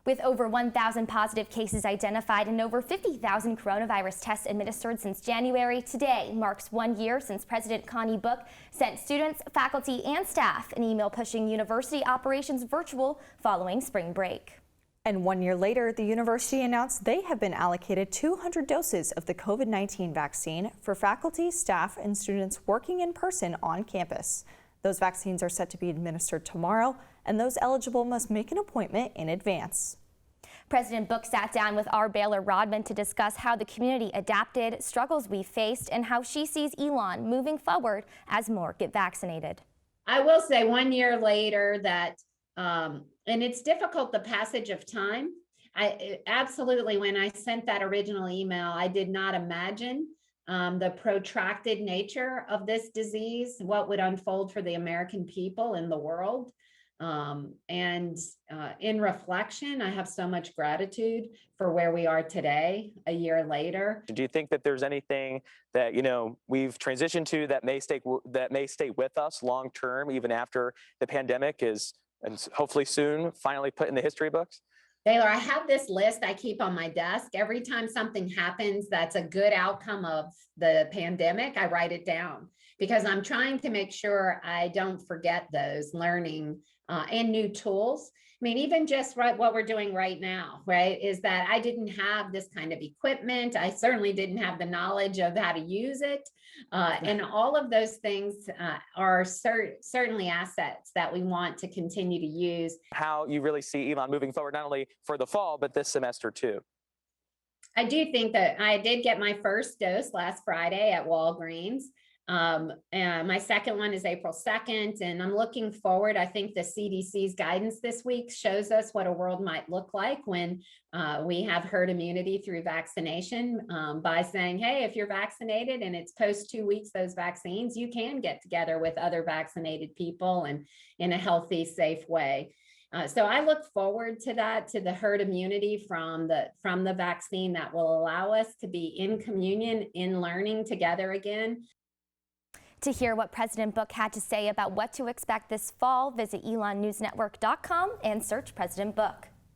With over 1,000 positive cases identified and over 50,000 coronavirus tests administered since January, today marks 1 year since President Connie sent students, faculty, and staff an email pushing university operations virtual following spring break. And 1 year later, the university announced they have been allocated 200 doses of the COVID-19 vaccine for faculty, staff, and students working in person on campus. Those vaccines are set to be administered tomorrow, and those eligible must make an appointment in advance. President Book sat down with our Baylor Rodman to discuss how the community adapted, struggles we faced, and how she sees Elon moving forward as more get vaccinated. I will say 1 year later that, and it's difficult, the passage of time. Absolutely, when I sent that original email, I did not imagine the protracted nature of this disease, what would unfold for the American people in the world. In reflection, I have so much gratitude for where we are today, a year later. Do you think that there's anything that, we've transitioned to that may stay with us long term, even after the pandemic is, and hopefully soon, finally put in the history books? Baylor, I have this list I keep on my desk. Every time something happens that's a good outcome of the pandemic, I write it down because I'm trying to make sure I don't forget those learning and new tools. I mean, even just what we're doing right now, right, is that I didn't have this kind of equipment. I certainly didn't have the knowledge of how to use it. And all of those things are certainly assets that we want to continue to use. How you really see Elon moving forward, not only for the fall, but this semester too. I do think that I did get my first dose last Friday at Walgreens. And my second one is April 2nd, and I'm looking forward. I think the CDC's guidance this week shows us what a world might look like when we have herd immunity through vaccination by saying, hey, if you're vaccinated and it's post 2 weeks, those vaccines, you can get together with other vaccinated people and in a healthy, safe way. So I look forward to that, to the herd immunity from the vaccine that will allow us to be in communion, in learning together again. To hear what President Book had to say about what to expect this fall, visit elonnewsnetwork.com and search President Book.